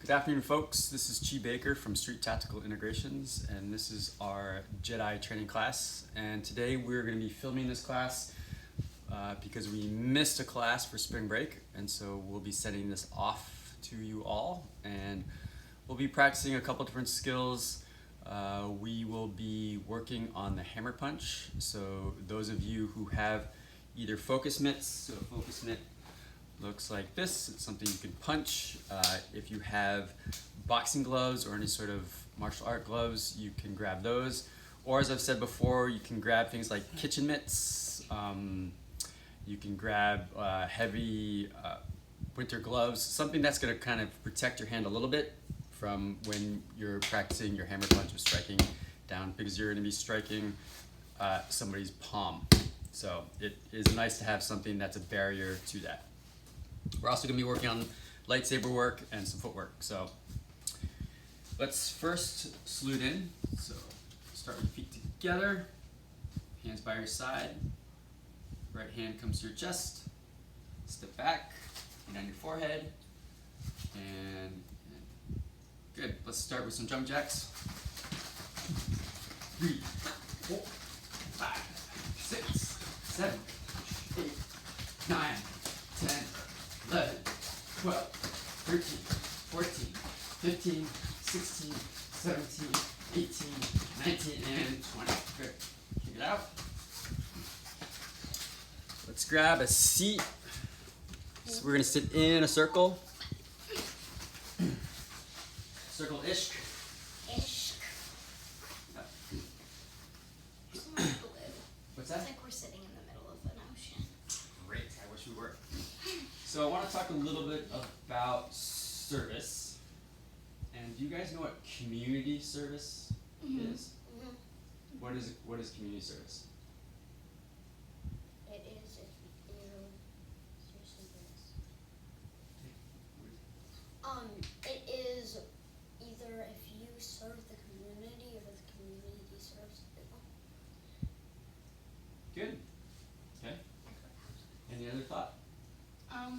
Good afternoon, folks. This is Chi Baker from Street Tactical Integrations, and this is our Jedi training class. And today we're going to be filming this class because we missed a class for spring break, and so we'll be sending this off to you all. And we'll be practicing a couple different skills. We will be working on the hammer punch. So those of you who have either focus mitts, so a focus mitt looks like this. It's something you can punch. If you have boxing gloves or any sort of martial art gloves, you can grab those. Or as I've said before, you can grab things like kitchen mitts. You can grab heavy winter gloves, something that's going to kind of protect your hand a little bit from when you're practicing your hammer punch or striking down, because you're going to be striking somebody's palm. So it is nice to have something that's a barrier to that. We're also going to be working on lightsaber work and some footwork. So let's first salute in. So start with feet together, hands by your side. Right hand comes to your chest. Step back, hand on your forehead. And good. Let's start with some jump jacks. 3, 4, 5, 6, 7, 8, 9, 10. 11, 12, 13, 14, 15, 16, 17, 18, 19, and 20. Good. Kick it out. Let's grab a seat. So we're going to sit in a circle. Circle ishk. Ishk. What's that? It's like we're sitting in the middle of an ocean. Great. I wish we were. So I want to talk a little bit about service. And do you guys know what community service is? Mm-hmm. What is community service? It is if you seriously this. It is either if you serve the community or the community serves people. Good. Okay. Any other thought?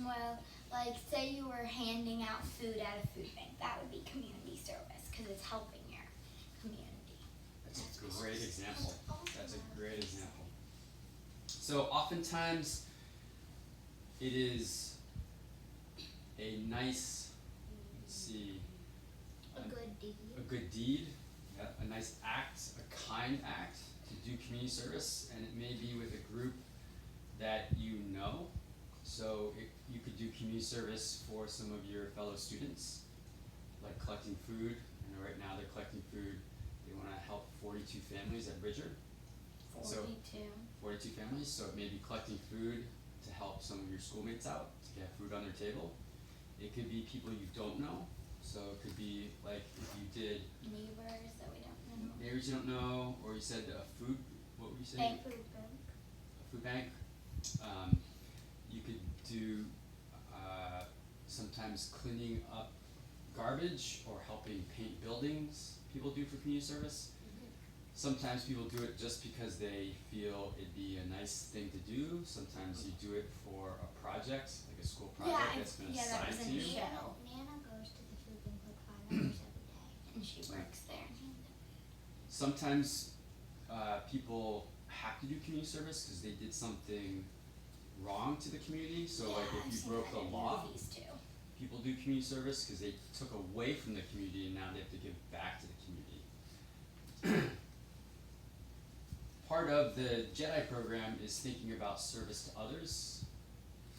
Well, like say you were handing out food at a food bank, that would be community service because it's helping your community. That's a great example. That's a great example. So oftentimes it is a nice, let's see, A good deed. a good deed, yeah, a nice act, a kind act to do community service, and it may be with a group that you know. So you could do community service for some of your fellow students, like collecting food. I know right now they're collecting food. They want to help 42 families at Bridger. 42. So 42 families. So it may be collecting food to help some of your schoolmates out to get food on their table. It could be people you don't know. So it could be like if you did Neighbors that we don't know. neighbors you don't know, or you said a food. What were you saying? A food bank. A food bank. You could do sometimes cleaning up garbage or helping paint buildings. People do for community service. Sometimes people do it just because they feel it'd be a nice thing to do. Sometimes you do it for a project, like a school project that's been that assigned was to in you. the show. Nana goes to the food bank like 5 hours every day. And she works there. Sometimes people have to do community service because they did something wrong to the community. So like if you broke the law, people do community service because they took away from the community and now they have to give back to the community. Part of the Jedi program is thinking about service to others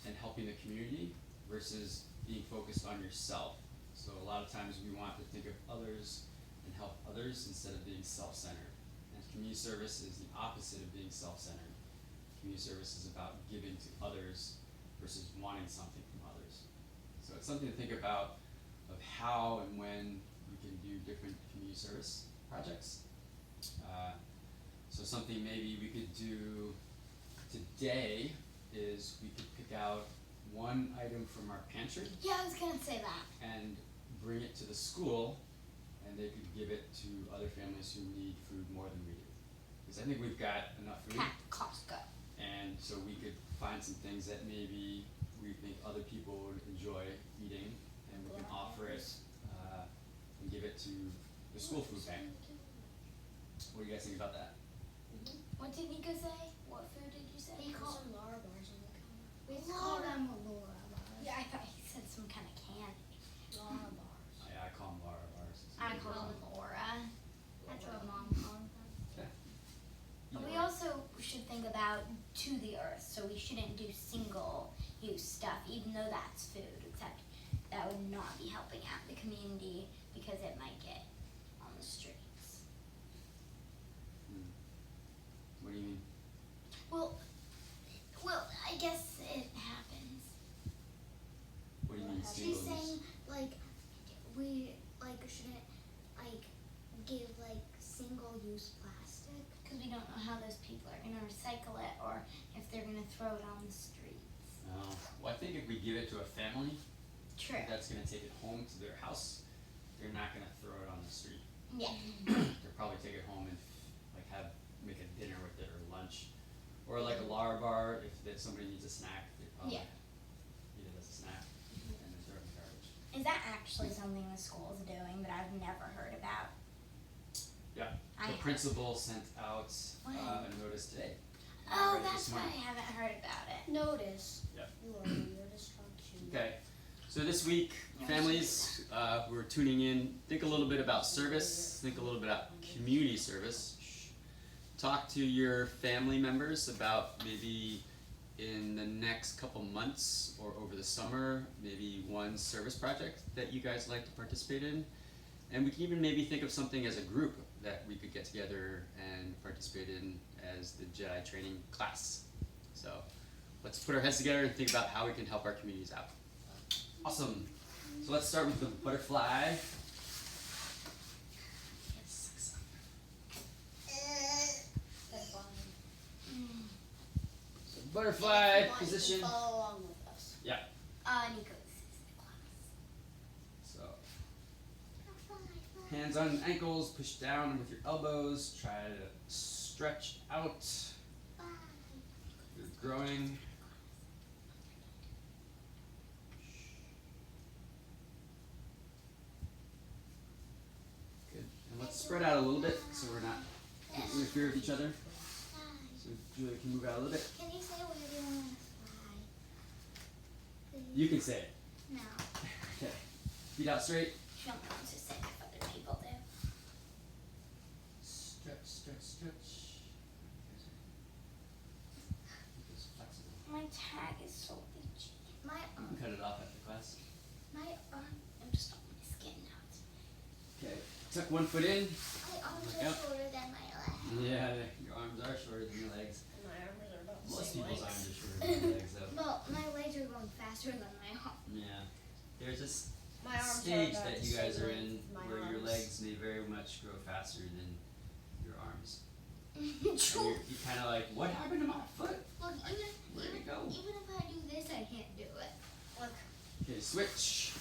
and helping the community versus being focused on yourself. So a lot of times we want to think of others and help others instead of being self-centered. And community service is the opposite of being self-centered. Community service is about giving to others versus wanting something from others. So it's something to think about of how and when we can do different community service projects. So something maybe we could do today is we could pick out one item from our pantry Yeah, I was gonna say that. and bring it to the school, and they could give it to other families who need food more than we do. Because I think we've got enough food. At Costco. And so we could find some things that maybe we think other people would enjoy eating, and we can offer it school food bank. What do you guys think about that? What did Nico say? What food did you say? He called some Lara bars on the counter. We call them Laura bars. Yeah, I thought he said some kind of candy. Lara bars. Oh, yeah, I call them Lara bars. I call them Laura. That's what Mom calls them. Okay. But we also should think about to the earth, so we shouldn't do single-use stuff, even though that's food, except that would not be helping out the community because it might get on the streets. What do you mean? Well, I guess it happens. What do you mean She's single saying use? like we shouldn't give single use plastic. Because we don't know how those people are going to recycle it or if they're going to throw it on the streets. Well, I think if we give it to a family True. that's going to take it home to their house, they're not going to throw it on the street. Yeah. They'll probably take it home and make a dinner with it or lunch, or like a Lara bar if somebody needs a snack. They probably eat it as a snack and then throw it in the garbage. Is that actually something the school is doing that I've never heard about? Yeah. I The have. principal sent out When? a notice today. Oh, Right that's this why I morning. haven't heard about it. Notice. Yep. Your destruction. Okay, so this week, families who are tuning in, think a little bit about service, think a little bit about community service. Talk to your family members about maybe in the next couple months or over the summer, maybe one service project that you guys like to participate in. And we can even maybe think of something as a group that we could get together and participate in as the Jedi training class. So let's put our heads together and think about how we can help our communities out. Awesome. So let's start with the butterfly. So butterfly position. Follow along with us. Yeah. Nico, this is the class. So hands on ankles, push down with your elbows. Try to stretch out. You're growing. Good. And let's spread out a little bit so we're not interfere with each other. So Julia can move out a little bit. Can you say where you want to fly? You can say it. No. Okay. Feet out straight. She don't want to say if other people do. Stretch, stretch, stretch. Keep this flexible. My tag is so itchy. My You can cut it off after class. I'm just on my skin now. Okay. Tuck one foot in. My arms Yep. are shorter than my legs. Yeah, your arms are shorter than your legs. My arms are about the Most same people's length. arms are shorter than their legs, though. Well, my legs are going faster than my arms. Yeah. There's this My arms stage are about that the you guys same are length in as my where your arms. legs may very much grow faster than your arms. True. You're kind of like, what happened to my foot? Look, Where'd it go? even if I do this, I can't do it. Look, Okay, switch.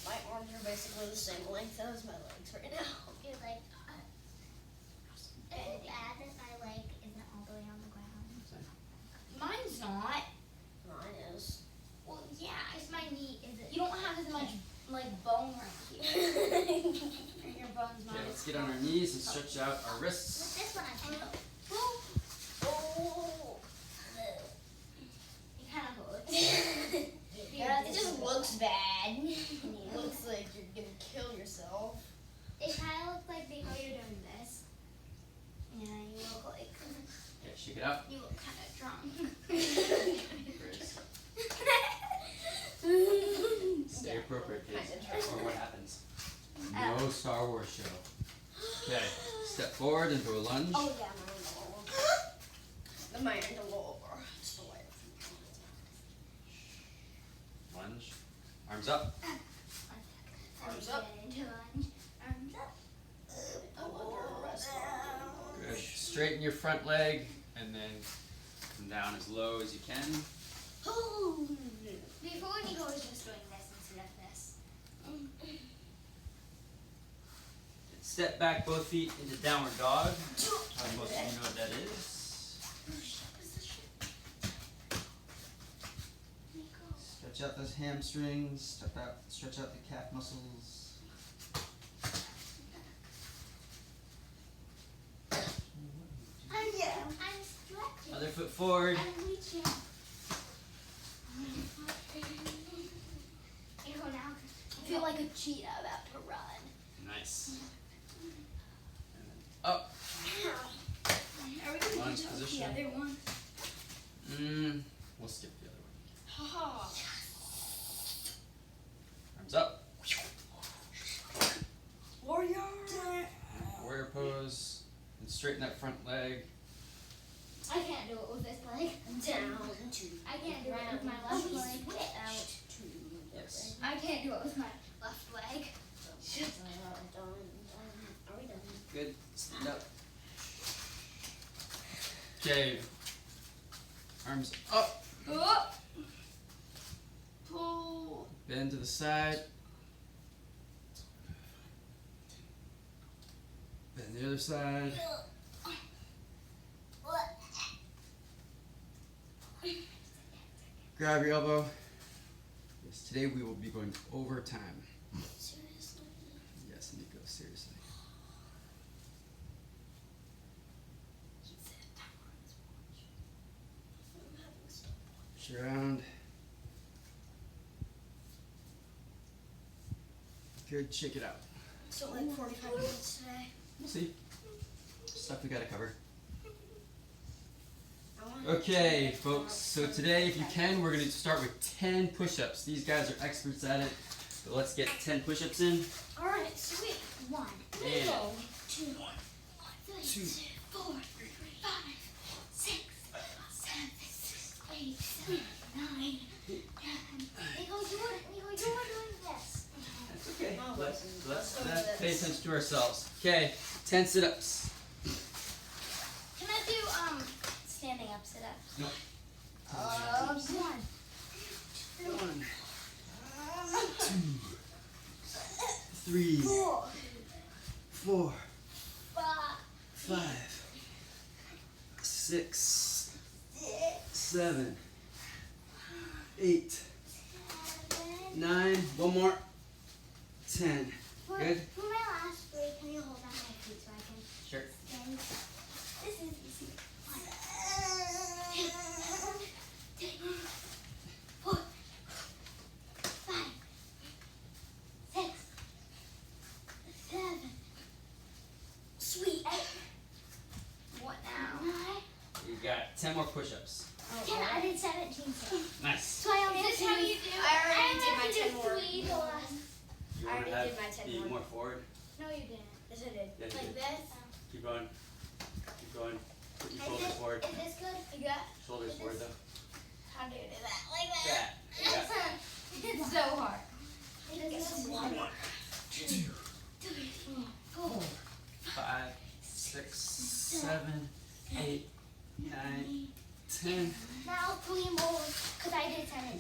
my arms are basically the same length as my legs right now. You're like, is it bad that my leg isn't all the way on the ground? Mine's not. Mine is. Well, yeah, it's my knee. You don't have as much bone right here. Or your bone's not Okay, as let's get on our knees and stretch out our wrists. This one I can go. Oh. It kind of hurts. It just looks bad. It looks like you're gonna kill yourself. It kind of looks like they know you're doing this. Yeah, you look like Okay, shake it out. you look kind of drunk. Grace. Stay appropriate, kids. Or what happens? No Star Wars show. Okay, step forward into a lunge. Oh yeah, my arms are lower. It's the way. Lunge. Arms up. Arms up. Into lunge. Arms up. Good. Straighten your front leg and then come down as low as you can. Before Nico was just doing this instead of this. Step back both feet into downward dog. Probably most of you know what that is. Stretch out those hamstrings. Stretch out the calf muscles. Other foot forward. I'm reaching. You go now. I feel like a cheetah about to run. Nice. And then up. Are we going to Lunge do the position. other one? We'll skip the other one. Ha Arms up. Warrior. Warrior pose. And straighten that front leg. I can't do it with this leg. Down to I can't do it with my left leg. out to Yes. I can't do it with my left leg. Are we done? Good. Stand up. Okay. Arms up. Up. Pull. Bend to the side. Bend the other side. Grab your elbow. Yes, today we will be going overtime. Seriously? Yes, Nico, seriously. I'm having stopwatch. Push around. Good, shake it out. So like 45 minutes today. We'll see. Stuff we gotta cover. I want Okay, folks, so today, if you can, we're going to start with 10 push-ups. These guys are experts at it, but let's get 10 push-ups in. Alright, sweet. 1, And 2, 3, 2, 4, 5, 6, 7, 8, 9, 10. Nico, you were doing this. that's okay. Oh, Let's go with pay this. attention to ourselves. Okay, 10 sit-ups. Can I do standing up sit-ups? No. 1, 1, 2, 3, 4, 4, 5, 5, 6, 6, 7, 8, 7. 9, one more, 10. For, Good? For my last break, can you hold on my feet so I can Sure. stand? This is easy. 1, 2, 3, 4, 5, 6, 7. Sweet. 8. What now? 9. You got 10 more push-ups. 10. I did 17. Nice. So I only Is this did how 3. you do? I already did my 10 more. 3 the last. You I want to already have did my 10 be more. more forward? No, you didn't. Yes, I did. Yes, you Like did. this? Keep going. Keep going. Put your Is shoulders this, forward. is this good? You got? Shoulders is forward this- though. How do you do that? Like That. Yeah. It's so hard. This is 1, 2, 3, 4, 5, 6, 7, 8, 9, 10. Now 3 more, because I did 17.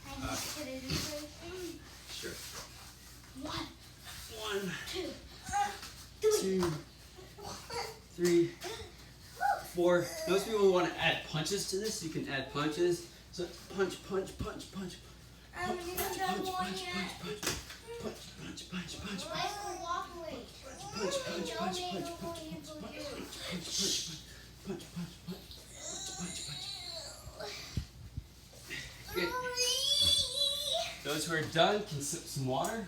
I need to do 3. Sure. 1, 1, 2, 2, 3, 4. Those people who want to add punches to this, you can add punches. So punch, punch, punch, punch. I haven't even Punch, done punch, one punch, yet. punch, punch. Punch, punch, punch, punch, punch. Let's go walk away. Punch, punch, punch, punch, punch, punch, punch, punch, punch, punch. Good. Those who are done can sip some water.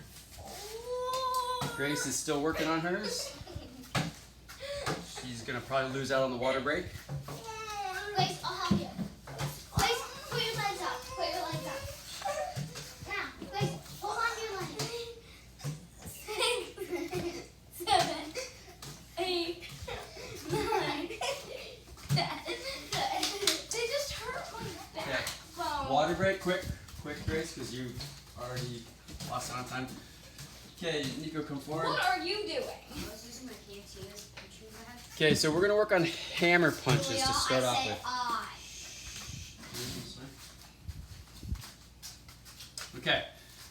Grace is still working on hers. She's gonna probably lose out on the water break. Grace, I'll help you. Grace, put your legs up. Put your legs up. Now, Grace, hold on to your legs. 6, 7, 8, 9, 10. They just hurt my Okay. backbone. Water break, quick, Grace, because you already lost out on time. Okay, Nico, come forward. What are you doing? I was using my PNC as a punching bag. Okay, so we're gonna work on hammer punches Julia, to start I off said with. I. Okay,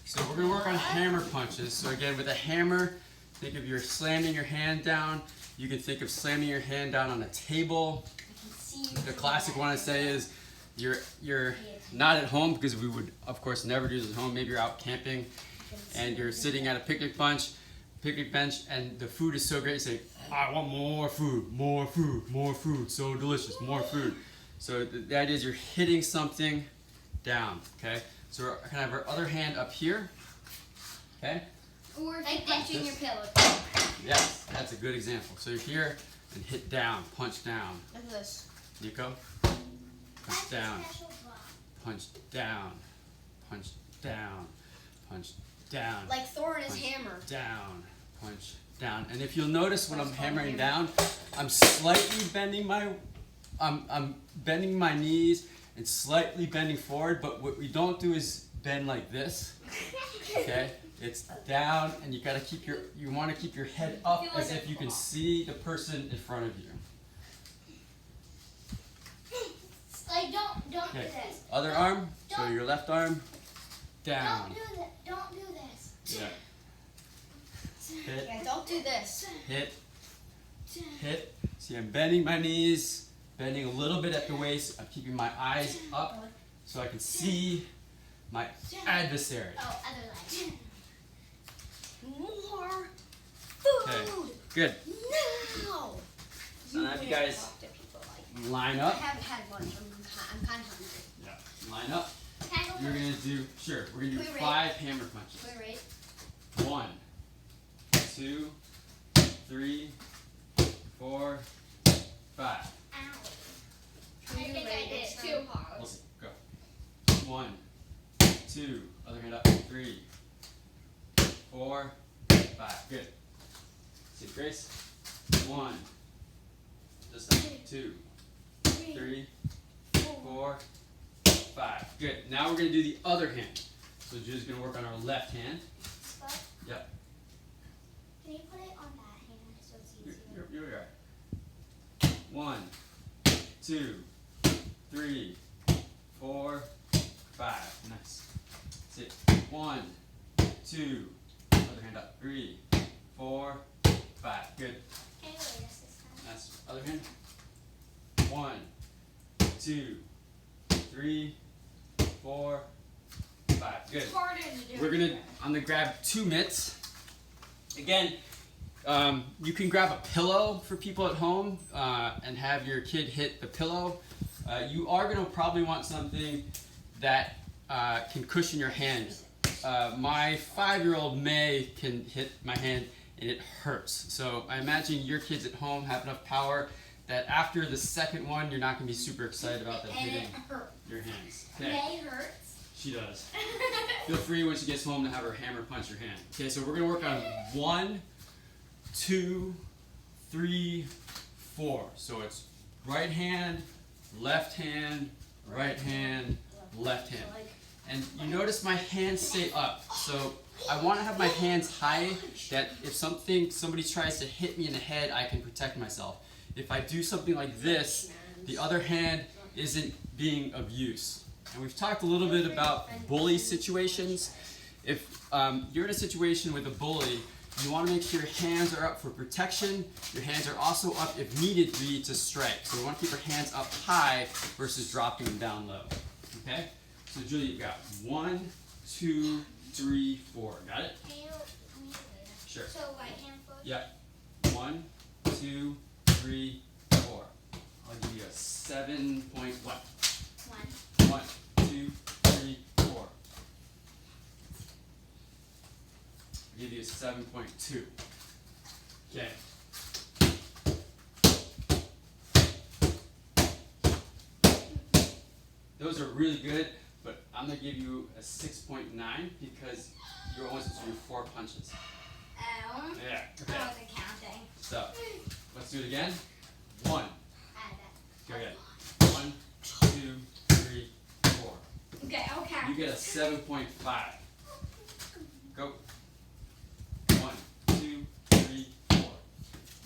so we're gonna work on hammer punches. So again, with a hammer, think of you're slamming your hand down. You can think of slamming your hand down on a table. I can see you. The classic one I say is you're not at home, because we would of course never do this at home. Maybe you're out camping and you're sitting at a picnic bench, and the food is so great. You say, I want more food, more food, more food, so delicious, more food. So the idea is you're hitting something down, okay? So we're gonna have our other hand up here, okay? Or Like punching this. your pillow. Yes, that's a good example. So you're here and hit down, punch down. Like this. Nico, punch down, punch down, punch down, punch down. Like Thor and his punch hammer. Down, punch down. And if you'll notice when I'm hammering down, I'm slightly bending I'm bending my knees and slightly bending forward, but what we don't do is bend like this. Okay? It's down, and you want to keep your head up as if you can see the person in front of you. Like don't Okay. do this. Other arm, so Don't- your left arm, down. Don't do that. Don't do this. Yeah. Hit, Yeah, don't do this. hit, hit. See, I'm bending my knees, bending a little bit at the waist. I'm keeping my eyes up so I can see my adversary. Oh, other leg. More Okay. food. Good. No. So now if you guys Talk to people like line I up. haven't had lunch. I'm kind of hungry. Yeah. Line up. Can I go You're first? gonna do we're gonna do Wait, wait. 5 hammer punches. Wait, wait. 1, 2, 3, 4, 5. Ow. I think I did It's it. too hard. We'll see. Go. 1, 2, other hand up. 3, 4, 5. Good. See, Grace. 1, just up. 2, 3, 4, 5. Good. Now we're gonna do the other hand. So Julie's gonna work on our left hand. Spot. Yep. Can you put it on that hand so it's easier? Here we are. 1, 2, 3, 4, 5. Nice. Sit. 1, 2. Other hand up. 3, 4, 5. Good. Can you lay this time? Nice. Other hand. 1, 2, 3, 4, 5. Good. It's harder to do. I'm gonna grab 2 mitts. Again, you can grab a pillow for people at home and have your kid hit the pillow. You are gonna probably want something that can cushion your hand. My 5-year-old May can hit my hand and it hurts. So I imagine your kids at home have enough power that after the second one, you're not gonna be super excited about them And it hitting hurts. your hands. Okay. May hurts. She does. Feel free when she gets home to have her hammer punch your hand. Okay, so we're gonna work on 1, 2, 3, 4. So it's right hand, left hand, right hand, left hand. And you notice my hands stay up. So I want to have my hands high that if somebody tries to hit me in the head, I can protect myself. If I do something like this, the other hand isn't being of use. And we've talked a little bit about bully situations. If you're in a situation with a bully, you want to make sure your hands are up for protection. Your hands are also up if needed be to strike. So we want to keep our hands up high versus dropping them down low. Okay? So Julie, you've got 1, 2, 3, 4. Got it? Can you do it? Sure. So right hand first? Yep. 1, 2, 3, 4. I'll give you a 7 point what? 1. 1, 2, 3, 4. I'll give you a 7.2. Okay. Those are really good, but I'm gonna give you a 6.9 because you're only supposed to do 4 punches. Ow. Yeah. Okay. I wasn't counting. So let's do it again. 1. Add Go again. 1, 2, 3, 4. that. Okay, I'll count. You get a 7.5. Go. 1, 2, 3, 4.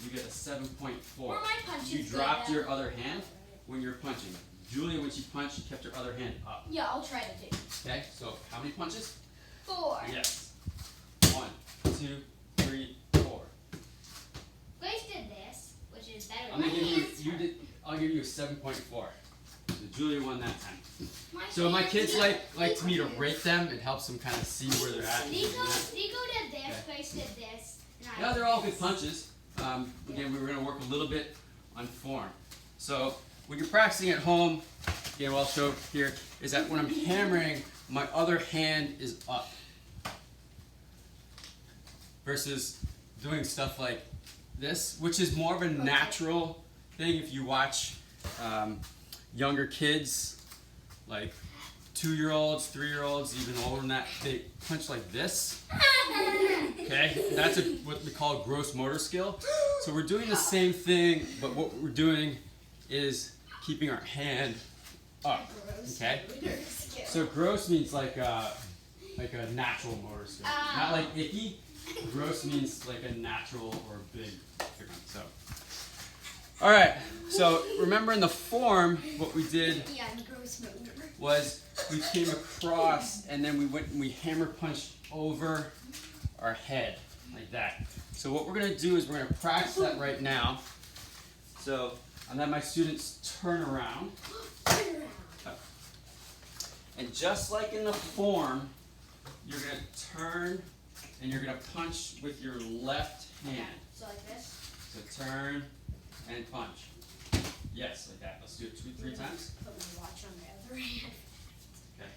You get a 7.4. Were my punches You good, dropped though? your other hand when you're punching. Julia, when she punched, she kept her other hand up. Yeah, I'll try to do. Okay, so how many punches? 4. Yes. 1, 2, 3, 4. Grace did this, which is better I'm than gonna my give you. hands. I'll give you a 7.4. So Julia won that time. So my hands- kids like me to rate them. It helps them kind of see where they're at. Nico did this, Okay. Grace did this, and I Yeah, did they're all this. good punches. Again, we were going to work a little bit on form. So when you're practicing at home, again, what I'll show here is that when I'm hammering, my other hand is up. Versus doing stuff like this, which is more of a natural thing. If you watch younger kids, like 2-year-olds, 3-year-olds, even older than that, they punch like this. Okay, that's what we call gross motor skill. So we're doing the same thing, but what we're doing is keeping our hand up. Okay, so gross means like a natural motor skill, not like icky. Gross means like a natural or big one. So, all right. So remember in the form, what we did was we came across and then we went and we hammer punched over our head like that. So what we're gonna do is we're gonna practice that right now. So I'm gonna have my students turn around. And just like in the form, you're gonna turn and you're gonna punch with your left hand. So like this? So turn and punch. Yes, like that. Let's do it 2-3 times. Put my watch on the other hand. Okay.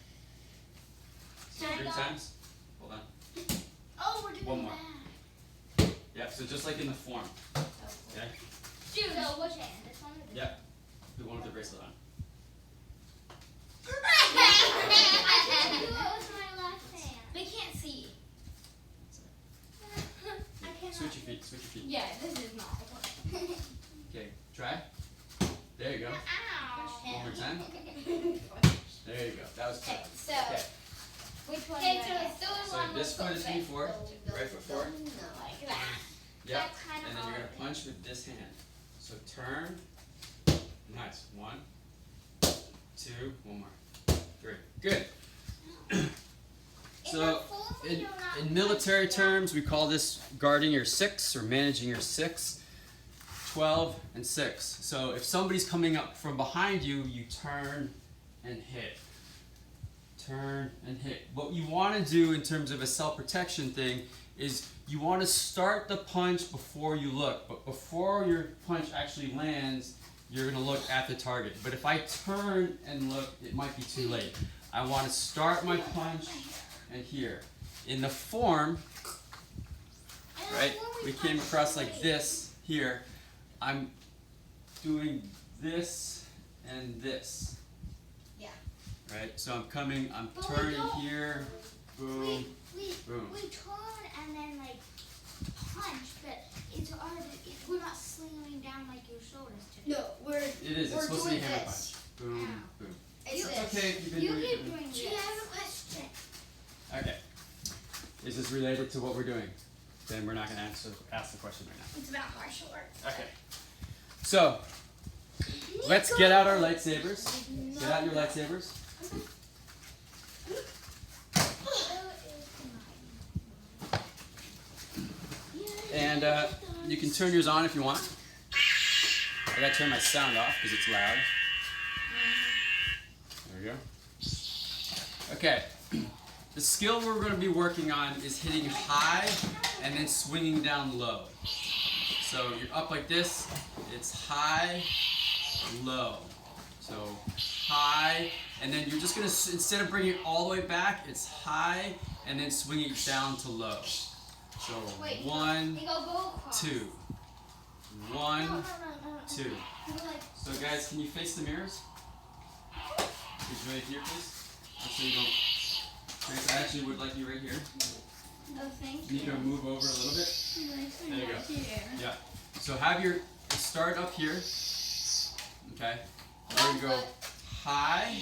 So 3 times. Hold on. Oh, we're doing One more. that. Yeah, so just like in the form. Okay? Dude, so which hand? This one or this Yeah. The one with the bracelet on. I can do it with my left hand. They can't see. I cannot. Switch your feet, switch your feet. Yeah, this is not working. Okay, try. There you go. Ow. One more time. There you go. That was Okay, good. so Okay. which one? Okay, do I so get? it's still So this foot is feet forward. Right foot forward. Like that. Yeah. That's kind of And then you're hard. gonna punch with this hand. So turn. Nice. 1, 2, one more. 3. Good. So in military terms, we call this guarding your 6 or managing your 6, 12, and 6. So if somebody's coming up from behind you, you turn and hit. Turn and hit. What you want to do in terms of a self-protection thing is you want to start the punch before you look. But before your punch actually lands, you're going to look at the target. But if I turn and look, it might be too late. I want to start my punch and here. In the form, right, we came across like this here. I'm doing this and this. Yeah. Right, so I'm turning here, boom, boom. We turn and then like punch, but it's hard. We're not slamming down like your shoulders to do. No, we're It is, we're it's supposed to be doing hammer this. punch. Boom, boom. It's It's this. okay if you've been You doing keep it. doing this. Gee, I have a question. Okay. Is this related to what we're doing? Then we're not going to ask the question right now. It's about martial arts. Okay. So, let's get out our lightsabers. Get out your lightsabers. And you can turn yours on if you want. I gotta turn my sound off because it's loud. There we go. Okay. The skill we're going to be working on is hitting high and then swinging down low. So you're up like this, it's high, low. So high, and then you're just going to, instead of bringing it all the way back, it's high and then swinging it down to low. So 1, 2. 1, 2. So guys, can you face the mirrors? Could you right here, please? Just so you don't. I actually would like you right here. Oh, thank You need to move over a little bit. There you go. Yeah. So have your start up here. Okay. We're gonna go high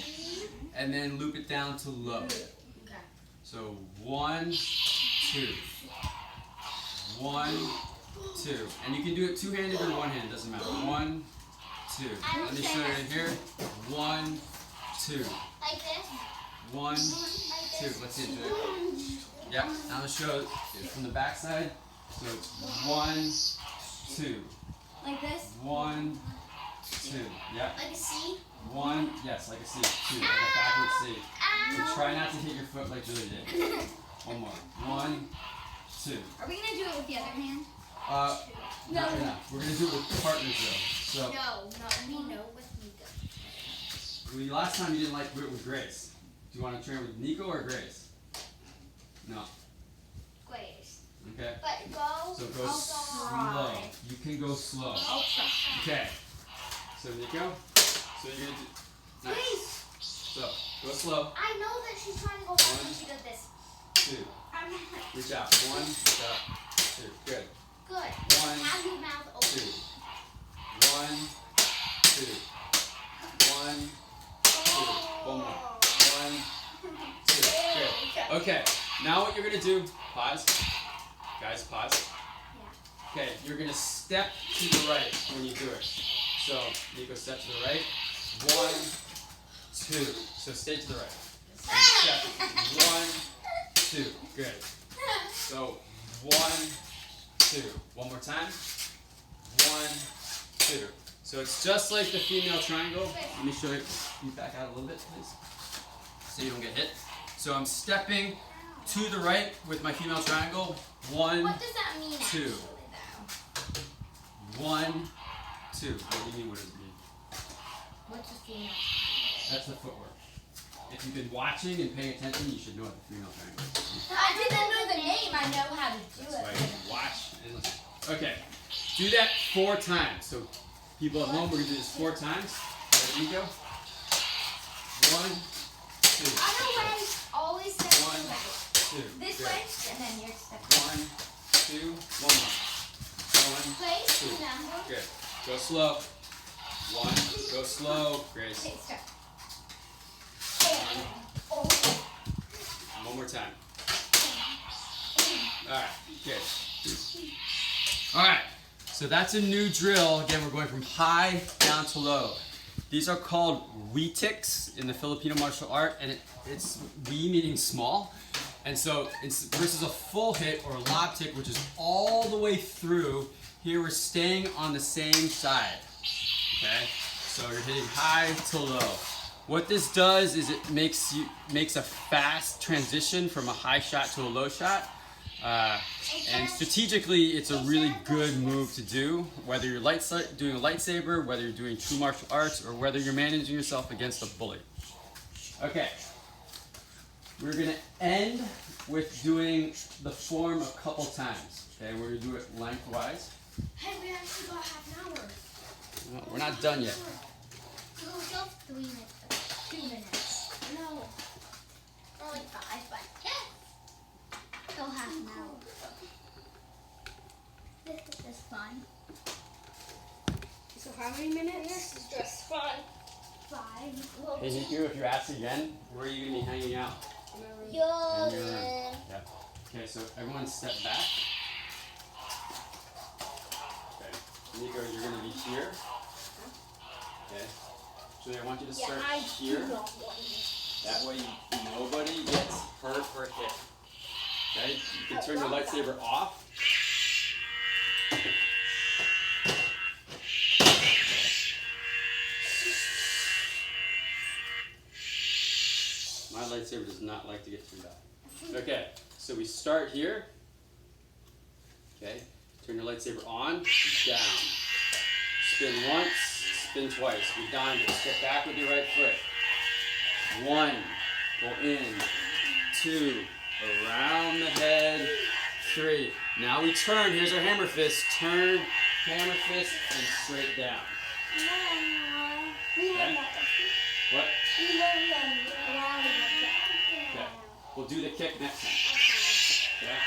and then loop it down to low. Okay. So 1, 2. 1, 2. And you can do it two-handed or one hand, doesn't matter. 1, 2. Let me show you right here. 1, 2. Like this? 1, 2. Let's see it do it. Yeah. Now I'm gonna show it from the back side. So it's 1, 2. Like this? 1, 2. Yeah. Like a C? 1. Yes, like a C. 2. Like a backwards C. So try not to hit your foot like Julie did. One more. 1, 2. Are we gonna do it with the other hand? Not enough. We're gonna do it with partners though. So No, not me. No, with me. Go. last time you didn't like it with Grace. Do you want to train with Nico or Grace? No. Grace. Okay. But go. So go slow. You can go slow. I'll try. Okay. So Nico. So you're gonna do. Nice. Please. So go slow. I know that she's trying to go fast when she does this. 2. Reach out. 1. Reach out. 2. Good. Good. 1. Have your mouth 2. open. 1. 2. 1. 2. One more. 1. 2. Good. Okay. Now what you're gonna do? Pause. Guys, pause. Yeah. Okay. You're gonna step to the right when you do it. So Nico, step to the right. 1, 2. So stay to the right. Step. 1, 2. Good. So 1, 2. One more time. 1, 2. So it's just like the female triangle. Let me show you. Can you back out a little bit, please? So you don't get hit. So I'm stepping to the right with my female triangle. 1, What does that mean 2. actually, though? 1, 2. What do you mean? What does it mean? What's a female? That's the footwork. If you've been watching and paying attention, you should know what the female triangle is. I didn't know the name. I know how to do That's why it. you watch and listen. Okay. Do that 4 times. So people at home, we're going to do this 4 times. Ready, Nico? 1, 2. Otherwise, always step to 1, the right. 2. This Good. way, and then you're step. 1, 2. One more. 1, Place, 2. remember? Good. Go slow. 1. Go slow. Grace. Okay, start. 1. One more time. Alright. Good. Alright. So that's a new drill. Again, we're going from high down to low. These are called wetiks in the Filipino martial art, and it's we meaning small. And so it's versus a full hit or a lob tick, which is all the way through. Here we're staying on the same side. Okay? So you're hitting high to low. What this does is it makes a fast transition from a high shot to a low shot. And strategically, it's a really good move to do, whether you're doing a lightsaber, whether you're doing true martial arts, or whether you're managing yourself against a bully. Okay. We're going to end with doing the form a couple times. Okay, we're going to do it lengthwise. Hey, we actually got half an hour. Well, we're not done yet. Go 3 minutes. 2 minutes. No. Or like 5, but yeah. Go half an hour. This is just fun. So how many minutes? This is just fun. 5. Hey, Niku, if you're asked again, where are you going to be hanging out? In your room. Yeah. Okay, so everyone step back. Okay. Nico, you're going to be here. Okay. Julie, I want you to start here. That way nobody gets hurt or hit. Okay? You can turn your lightsaber off. My lightsaber does not like to get turned off. Okay, so we start here. Okay, turn your lightsaber on, down. Spin once, spin twice. We dime it. Step back with your right foot. 1, pull in. 2, around the head. 3. Now we turn. Here's our hammer fist. Turn, hammer fist, and straight down. Okay? What? Okay. We'll do the kick next time. Okay?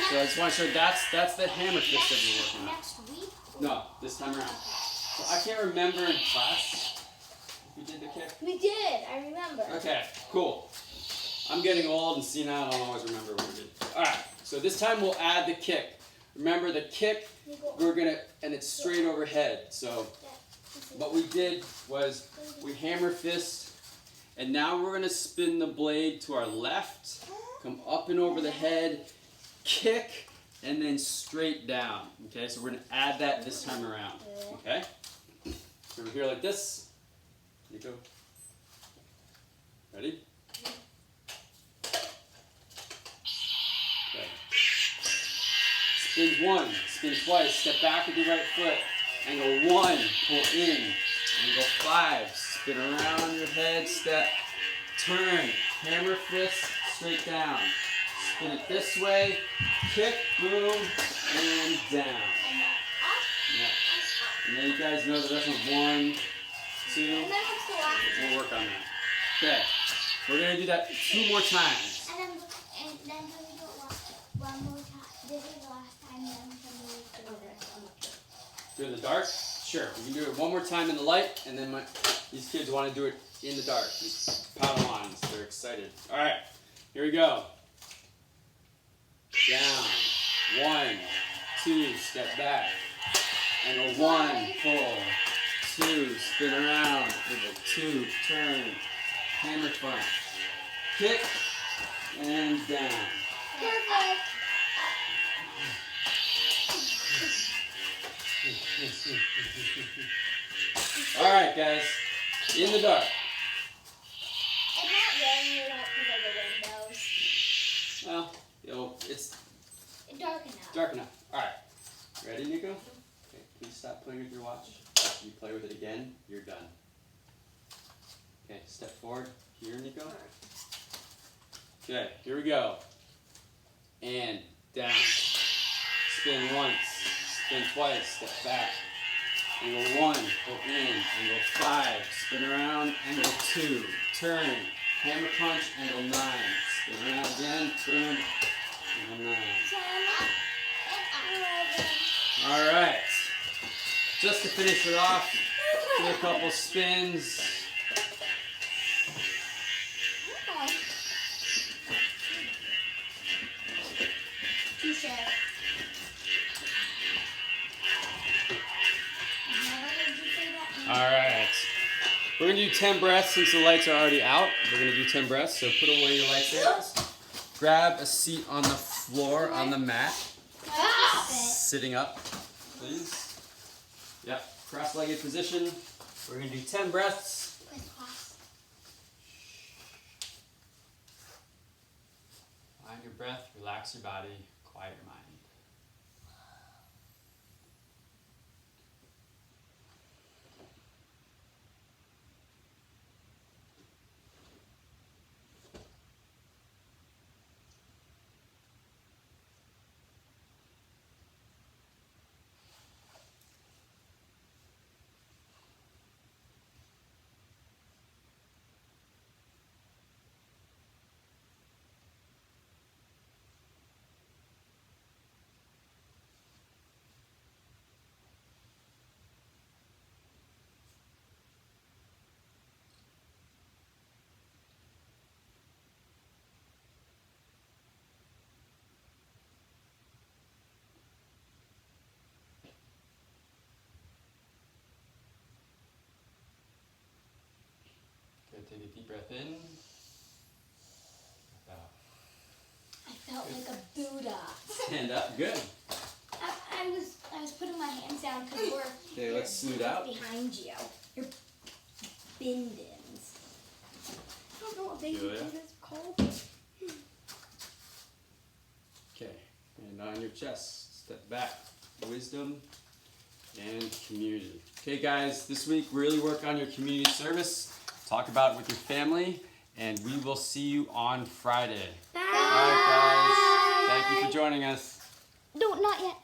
So I just want to show that's the hammer fist that we're working on. Next week? No, this time around. So I can't remember in class if we did the kick. We did. I remember. Okay, cool. I'm getting old and senile. I don't always remember what we did. Alright, so this time we'll add the kick. Remember the kick, and it's straight overhead. So what we did was we hammer fist, and now we're going to spin the blade to our left, come up and over the head, kick, and then straight down. Okay, so we're going to add that this time around. Okay? So we're here like this. Nico. Ready? Okay. Spin 1, spin twice, step back with your right foot, and go 1, pull in, and go 5, spin around your head, step, turn, hammer fist, straight down. Spin it this way, kick, boom, and down. Yeah. And then you guys know the rest of 1, 2. And then what's the last? We'll work on that. Okay, we're gonna do that 2 more times. And then can we do it one more time? This is the last time, then can we do this? Do it in the dark? Sure. We can do it 1 more time in the light, and then these kids want to do it in the dark. These Padawans, they're excited. All right, here we go. Down. 1, 2, step back. Angle 1, pull. 2, spin around. 2, turn. Hammer front. Kick, and down. Perfect. All right, guys, in the dark. It's not raining it out because of the windows. Well, it's It's dark enough. dark enough. All right, ready, Nico? Okay, please stop playing with your watch. If you play with it again, you're done. Okay, step forward here, Nico. Okay, here we go. And down. Spin once, spin twice, step back. Angle 1, pull in. Angle 5, spin around. Angle 2, turn. Hammer punch, angle 9. Spin around again, boom. Angle 9. All right. Just to finish it off, do a couple spins. Touche. All right. We're going to do 10 breaths since the lights are already out. We're going to do 10 breaths, so put away your lightsabers. Grab a seat on the floor, on the mat. Sitting up, please. Yep, cross-legged position. We're going to do 10 breaths. Find your breath, relax your body, quiet your mind. Take a deep breath in. Breath out. I felt like a Buddha. Stand up. Good. I was putting my hands down because Okay, let's smooth out. behind you. Your bindins. I don't know what baby Julia? Buddha's called. Okay, and on your chest, step back. Wisdom and community. Okay, guys, this week really work on your community service. Talk about it with your family, and we will see you on Friday. Bye. All right, guys. Thank you for joining us. No, not yet.